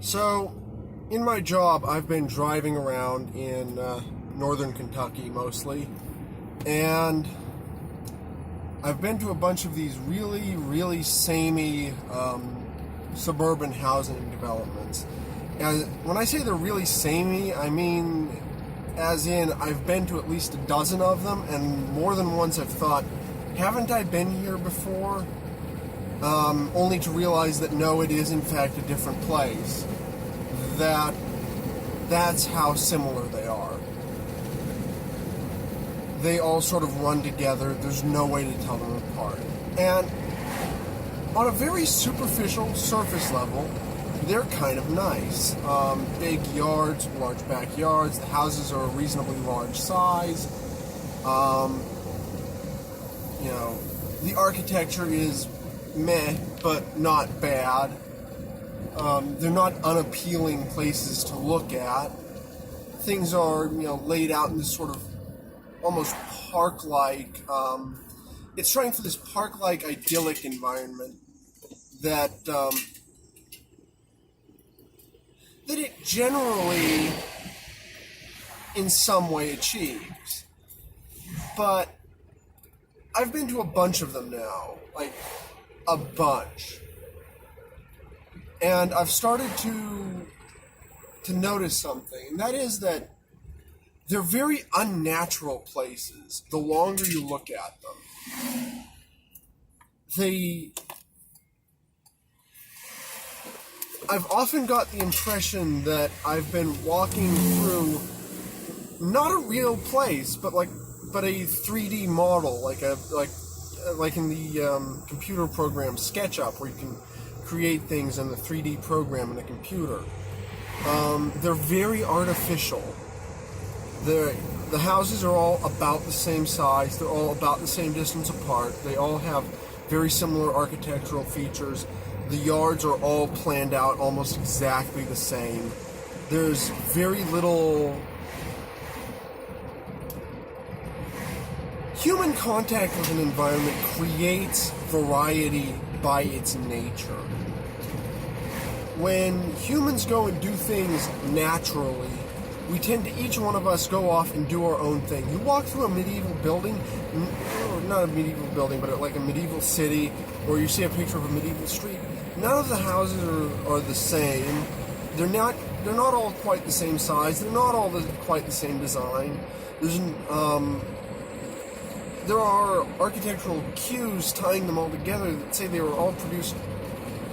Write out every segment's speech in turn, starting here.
So, in my job, I've been driving around in northern Kentucky mostly, and I've been to a bunch of these really, really samey suburban housing developments. And when I say they're really samey, I mean as in I've been to at least a dozen of them, and more than once I've thought, haven't I been here before? Only to realize that no, it is in fact a different place. That's how similar they are. They all sort of run together. There's no way to tell them apart. And on a very superficial surface level, they're kind of nice. Big yards, large backyards. The houses are a reasonably large size. The architecture is meh, but not bad. They're not unappealing places to look at. Things are, laid out in this sort of almost park-like, it's trying for this park-like idyllic environment that it generally, in some way, achieves. But I've been to a bunch of them now, like a bunch. And I've started to notice something, and that is that they're very unnatural places the longer you look at them. I've often got the impression that I've been walking through not a real place, but a 3D model, like in the computer program SketchUp, where you can create things in the 3D program in a computer. They're very artificial. The houses are all about the same size. They're all about the same distance apart. They all have very similar architectural features. The yards are all planned out almost exactly the same. There's very little human contact with an environment creates variety by its nature. When humans go and do things naturally, we tend to, each one of us, go off and do our own thing. You walk through a medieval building, or not a medieval building, but like a medieval city, or you see a picture of a medieval street, none of the houses are the same. They're not all quite the same size. They're not all quite the same design. There are architectural cues tying them all together that say they were all produced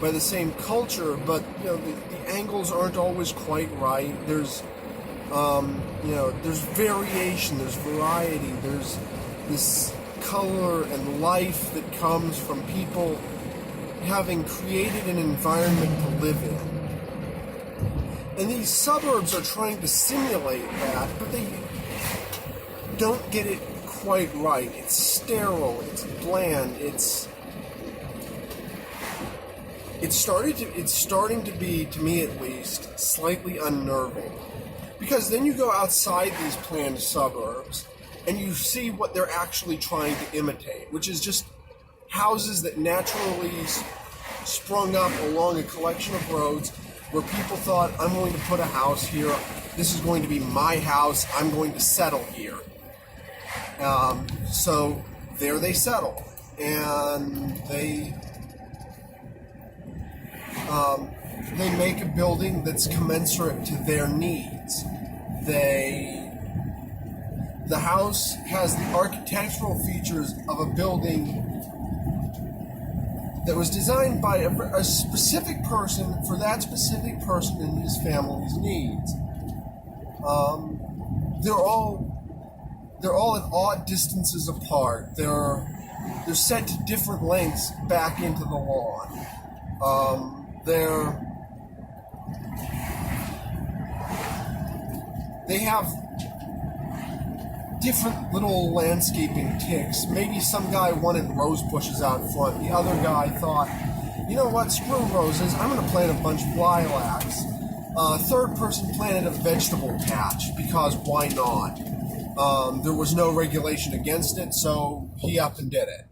by the same culture, but the angles aren't always quite right. There's variation, there's variety, there's this color and life that comes from people having created an environment to live in. And these suburbs are trying to simulate that, but they don't get it quite right. It's sterile, it's bland, it's starting to be, to me at least, slightly unnerving. Because then you go outside these planned suburbs and you see what they're actually trying to imitate, which is just houses that naturally sprung up along a collection of roads where people thought, I'm going to put a house here, this is going to be my house, I'm going to settle here. So there they settle, and they make a building that's commensurate to their needs. The house has the architectural features of a building that was designed by a specific person for that specific person and his family's needs. They're all at odd distances apart. They're set to different lengths back into the lawn. They have different little landscaping ticks. Maybe some guy wanted rose bushes out front. The other guy thought, you know what, screw roses, I'm going to plant a bunch of lilacs. Third person planted a vegetable patch, because why not? There was no regulation against it, so he up and did it.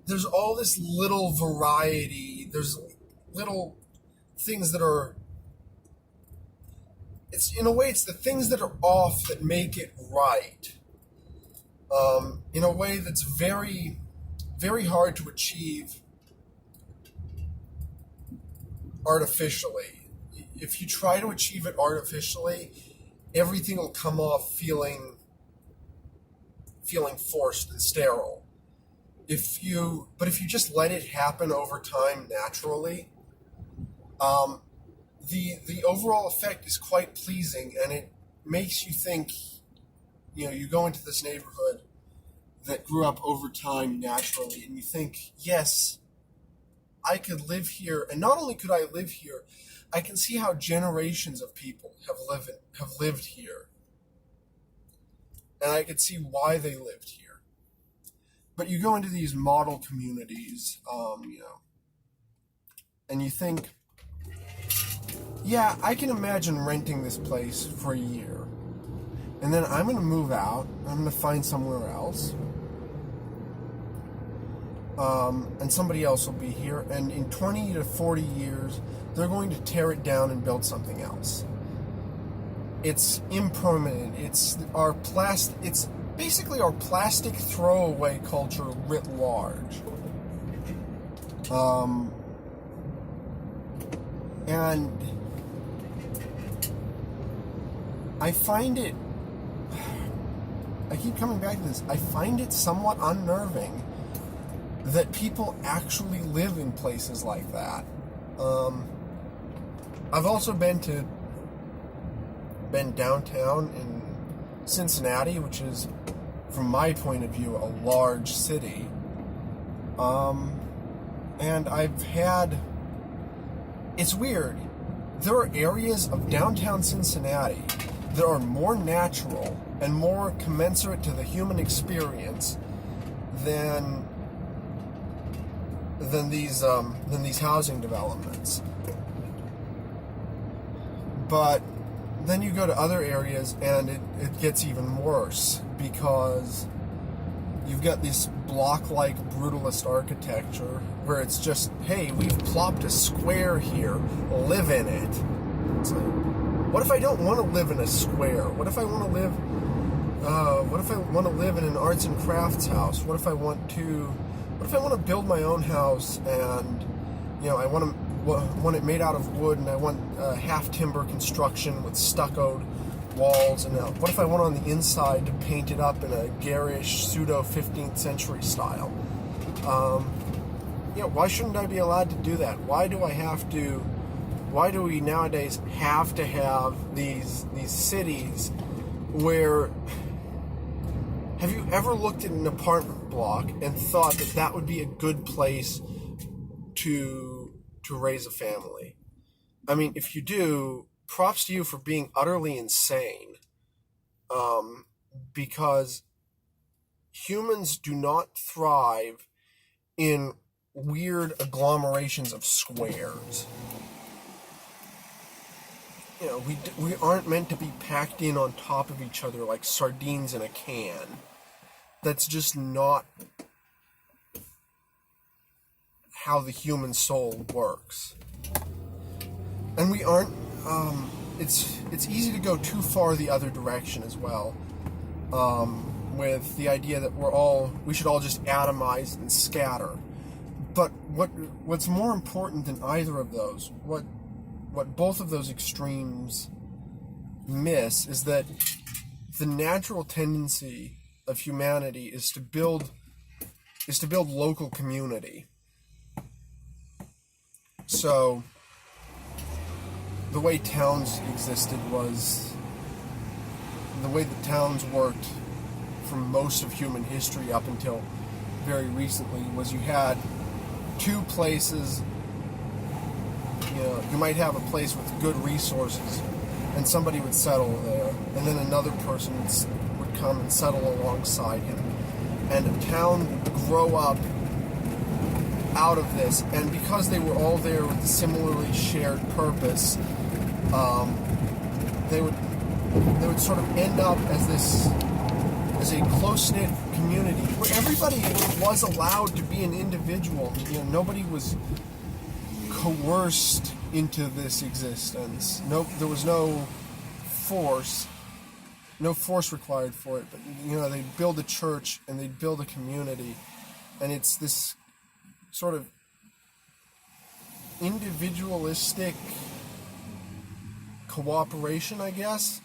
There's all this little variety. There's little things that are, it's in a way, it's the things that are off that make it right. In a way that's very, very hard to achieve artificially. If you try to achieve it artificially, everything will come off feeling forced and sterile. If you just let it happen over time naturally, the overall effect is quite pleasing, and it makes you think. You go into this neighborhood that grew up over time naturally, and you think, yes, I could live here, and not only could I live here, I can see how generations of people have lived here, and I could see why they lived here. But you go into these model communities, and you think, yeah, I can imagine renting this place for a year, and then I'm going to move out, I'm going to find somewhere else, and somebody else will be here, and in 20 to 40 years, they're going to tear it down and build something else. It's impermanent. It's basically our plastic throwaway culture writ large. And I find it, I keep coming back to this, I find it somewhat unnerving that people actually live in places like that. I've also been downtown in Cincinnati, which is, from my point of view, a large city. And it's weird. There are areas of downtown Cincinnati that are more natural and more commensurate to the human experience than these housing developments. But then you go to other areas and it gets even worse, because you've got this block-like brutalist architecture where it's just, hey, we've plopped a square here, live in it. It's like, what if I don't want to live in a square? What if I want to live in an arts and crafts house? What if I want to build my own house, and I want it made out of wood, and I want half timber construction with stuccoed walls, and what if I want on the inside to paint it up in a garish pseudo 15th century style? Why shouldn't I be allowed to do that? Why do we nowadays have to have these cities where, have you ever looked at an apartment block and thought that would be a good place to raise a family? I mean, if you do, props to you for being utterly insane, because humans do not thrive in weird agglomerations of squares. We aren't meant to be packed in on top of each other like sardines in a can. That's just not how the human soul works. And we aren't, it's easy to go too far the other direction as well, with the idea that we should all just atomize and scatter. But what's more important than either of those, what both of those extremes miss, is that the natural tendency of humanity is to build local community. So the way towns existed was the way that towns worked for most of human history up until very recently, was you had two places. You might have a place with good resources, and somebody would settle there, and then another person would come and settle alongside him, and a town would grow up out of this. And because they were all there with a similarly shared purpose, they would sort of end up as a close-knit community where everybody was allowed to be an individual. Nobody was coerced into this existence. No, there was no force required for it, but they'd build a church and they'd build a community, and it's this sort of individualistic cooperation, I guess.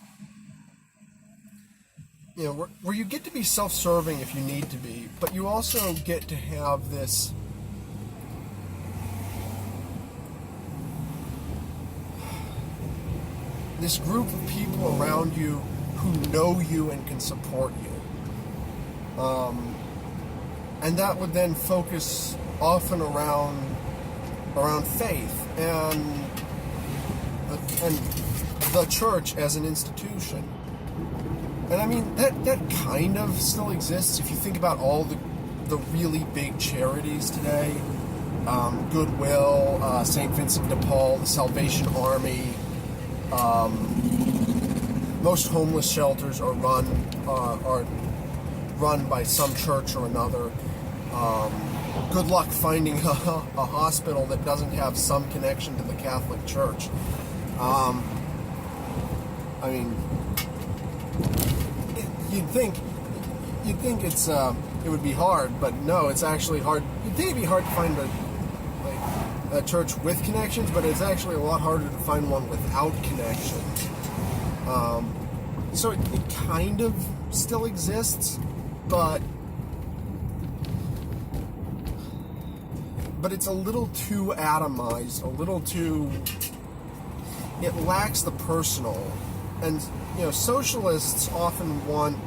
Where you get to be self-serving if you need to be, but you also get to have this group of people around you who know you and can support you. And that would then focus often around faith and the church as an institution. And I mean, that kind of still exists if you think about all the really big charities today. Goodwill, St. Vincent de Paul, the Salvation Army. Most homeless shelters are run by some church or another. Good luck finding a hospital that doesn't have some connection to the Catholic Church. I mean, you'd think it would be hard, but no, it's actually hard. You'd think it'd be hard to find a church with connections, but it's actually a lot harder to find one without connections. So it kind of still exists, but it's a little too atomized, it lacks the personal. And socialists often want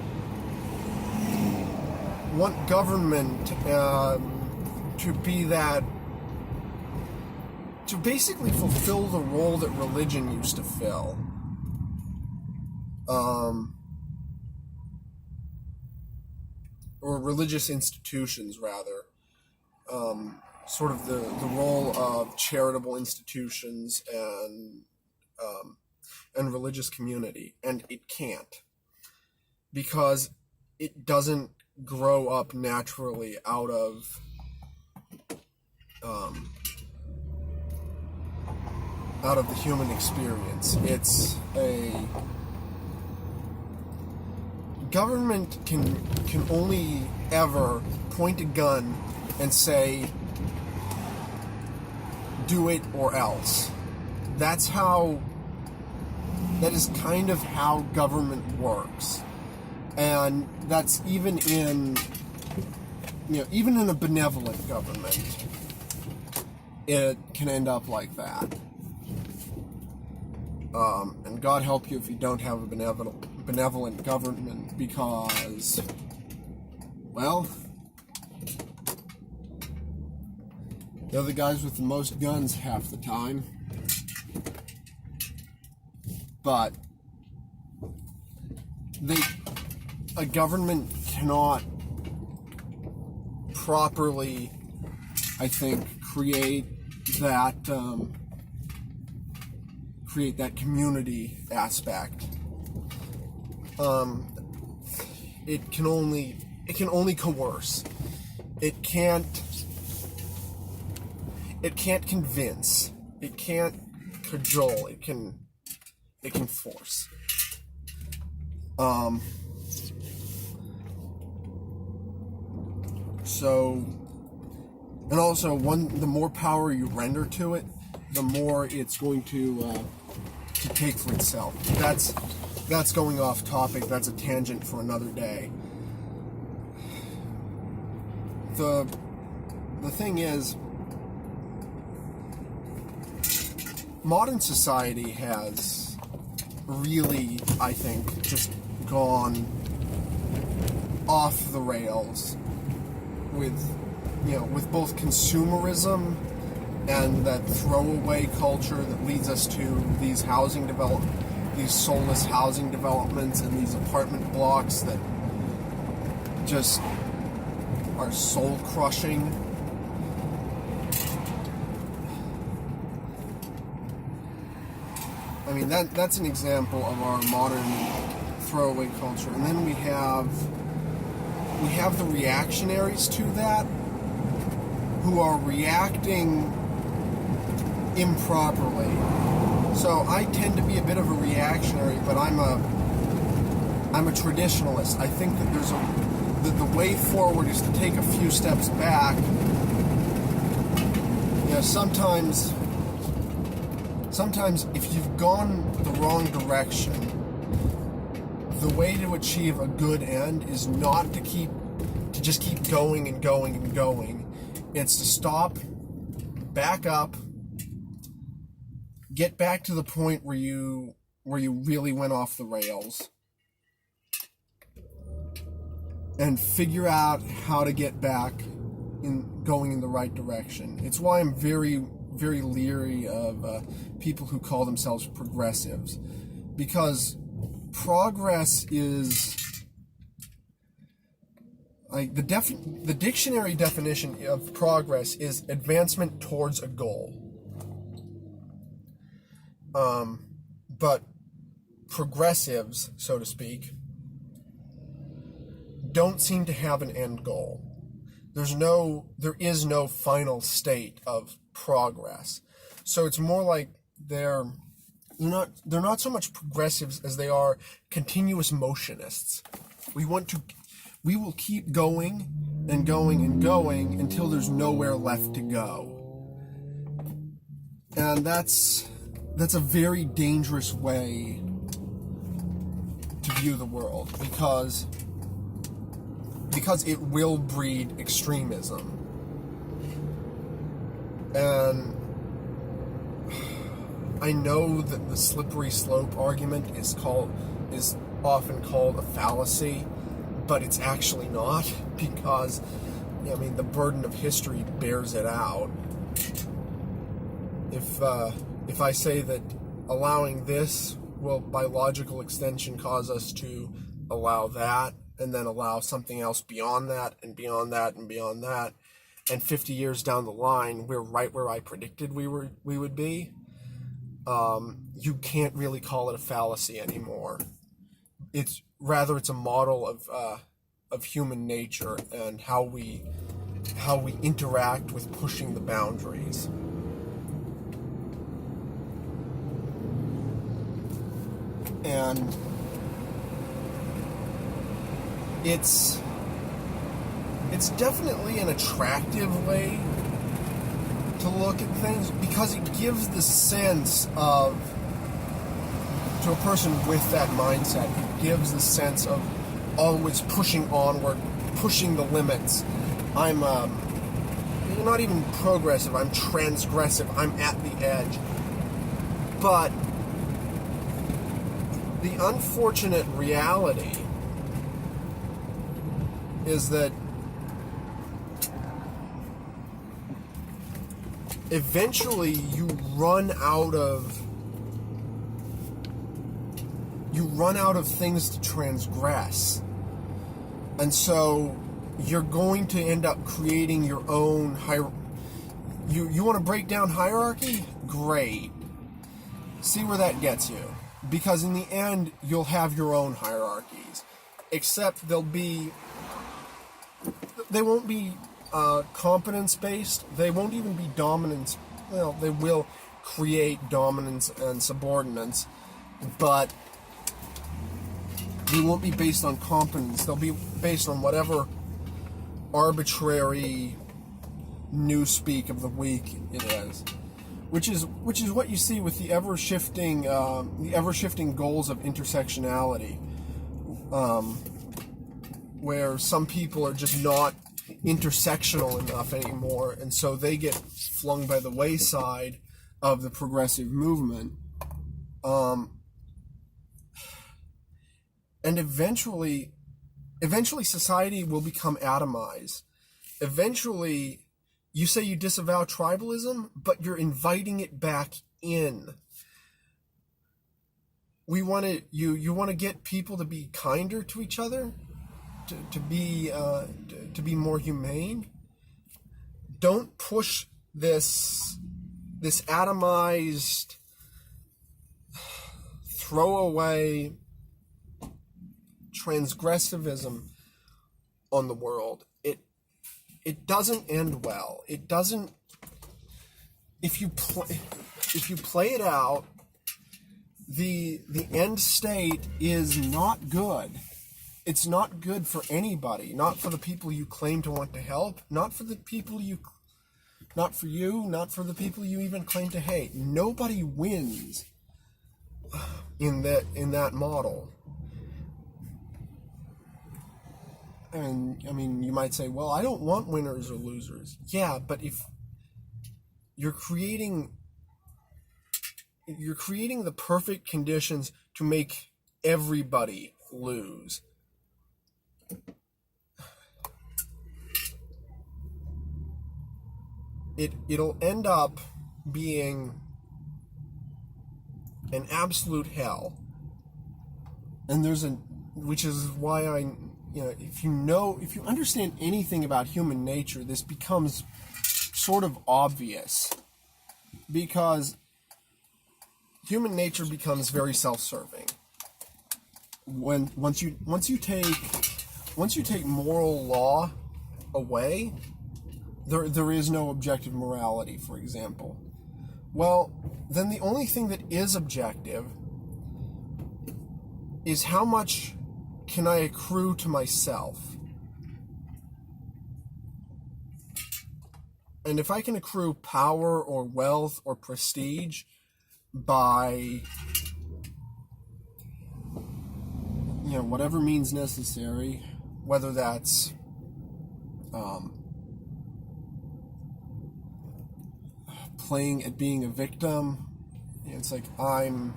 government to be that, to basically fulfill the role that religion used to fill. Or religious institutions, rather. Sort of the role of charitable institutions and religious community. And it can't. Because it doesn't grow up naturally out of the human experience. It's government can only ever point a gun and say, do it or else. That is kind of how government works. And that's even in a benevolent government, it can end up like that. And God help you if you don't have a benevolent government, because, well, they're the guys with the most guns half the time. But a government cannot properly, I think, create that community aspect. It can only coerce. It can't convince. It can't cajole. It can force. So, and also, the more power you render to it, the more it's going to take for itself. That's going off topic. That's a tangent for another day. The thing is, modern society has really, I think, just gone off the rails with both consumerism and that throwaway culture that leads us to these soulless housing developments and these apartment blocks that just are soul crushing. I mean, that's an example of our modern throwaway culture. And then we have the reactionaries to that, who are reacting improperly. So I tend to be a bit of a reactionary, but I'm a traditionalist. I think that the way forward is to take a few steps back. Sometimes if you've gone the wrong direction, the way to achieve a good end is not to just keep going and going and going. It's to stop, back up, get back to the point where you really went off the rails, and figure out how to get back going in the right direction. It's why I'm very, very leery of people who call themselves progressives, because progress is like the dictionary definition of progress is advancement towards a goal. But progressives, so to speak, don't seem to have an end goal. There is no final state of progress. So it's more like they're not so much progressives as they are continuous motionists. We will keep going and going and going until there's nowhere left to go. And that's a very dangerous way to view the world, because it will breed extremism. And I know that the slippery slope argument is often called a fallacy, but it's actually not, because the burden of history bears it out. If I say that allowing this will, by logical extension, cause us to allow that, and then allow something else beyond that, and beyond that, and beyond that, and 50 years down the line, we're right where I predicted we would be, you can't really call it a fallacy anymore. It's a model of human nature and how we interact with pushing the boundaries. And it's definitely an attractive way to look at things, because it gives the sense of, to a person with that mindset, it gives the sense of always pushing onward, pushing the limits. I'm not even progressive, I'm transgressive, I'm at the edge. But the unfortunate reality is that eventually you run out of things to transgress. And so you're going to end up creating your own you want to break down hierarchy? Great. See where that gets you. Because in the end, you'll have your own hierarchies. Except they won't be competence-based. They won't even be dominance. Well, they will create dominance and subordinates, but they won't be based on competence. They'll be based on whatever arbitrary newspeak of the week it is. Which is what you see with the ever shifting goals of intersectionality, where some people are just not intersectional enough anymore, and so they get flung by the wayside of the progressive movement. And eventually society will become atomized. Eventually, you say you disavow tribalism, but you're inviting it back in. You want to get people to be kinder to each other, to be more humane. Don't push this atomized, throwaway transgressivism on the world. It doesn't end well. It doesn't. If you if you play it out, the end state is not good. It's not good for anybody. Not for the people you claim to want to help. Not for the people not for you. Not for the people you even claim to hate. Nobody wins in that model. And I mean, you might say, well, I don't want winners or losers. Yeah, but if you're creating the perfect conditions to make everybody lose. It'll end up being an absolute hell. And which is why if you understand anything about human nature, this becomes sort of obvious, because human nature becomes very self-serving. Once you take moral law away, there is no objective morality, for example. Well, then the only thing that is objective is how much can I accrue to myself. And if I can accrue power or wealth or prestige by whatever means necessary, whether that's playing at being a victim, it's like I'm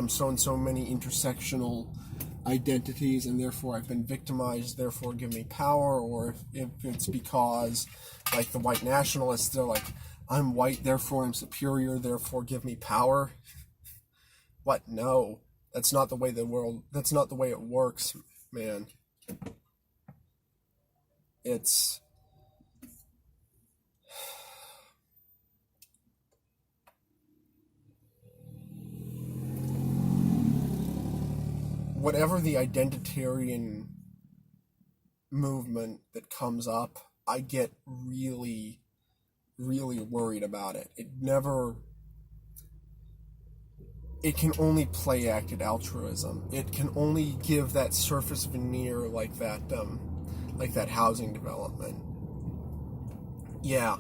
so and so many intersectional identities, and therefore I've been victimized, therefore give me power. Or if it's because, like the white nationalists, they're like, I'm white, therefore I'm superior, therefore give me power. What? No. That's not the way that's not the way it works, man. It's whatever the identitarian movement that comes up, I get really, really worried about it. It can only play acted altruism. It can only give that surface veneer like that housing development. Yeah,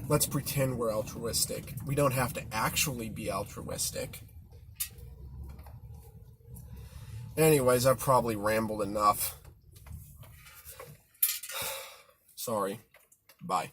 let's pretend we're altruistic. We don't have to actually be altruistic. Anyways, I've probably rambled enough. Sorry. Bye.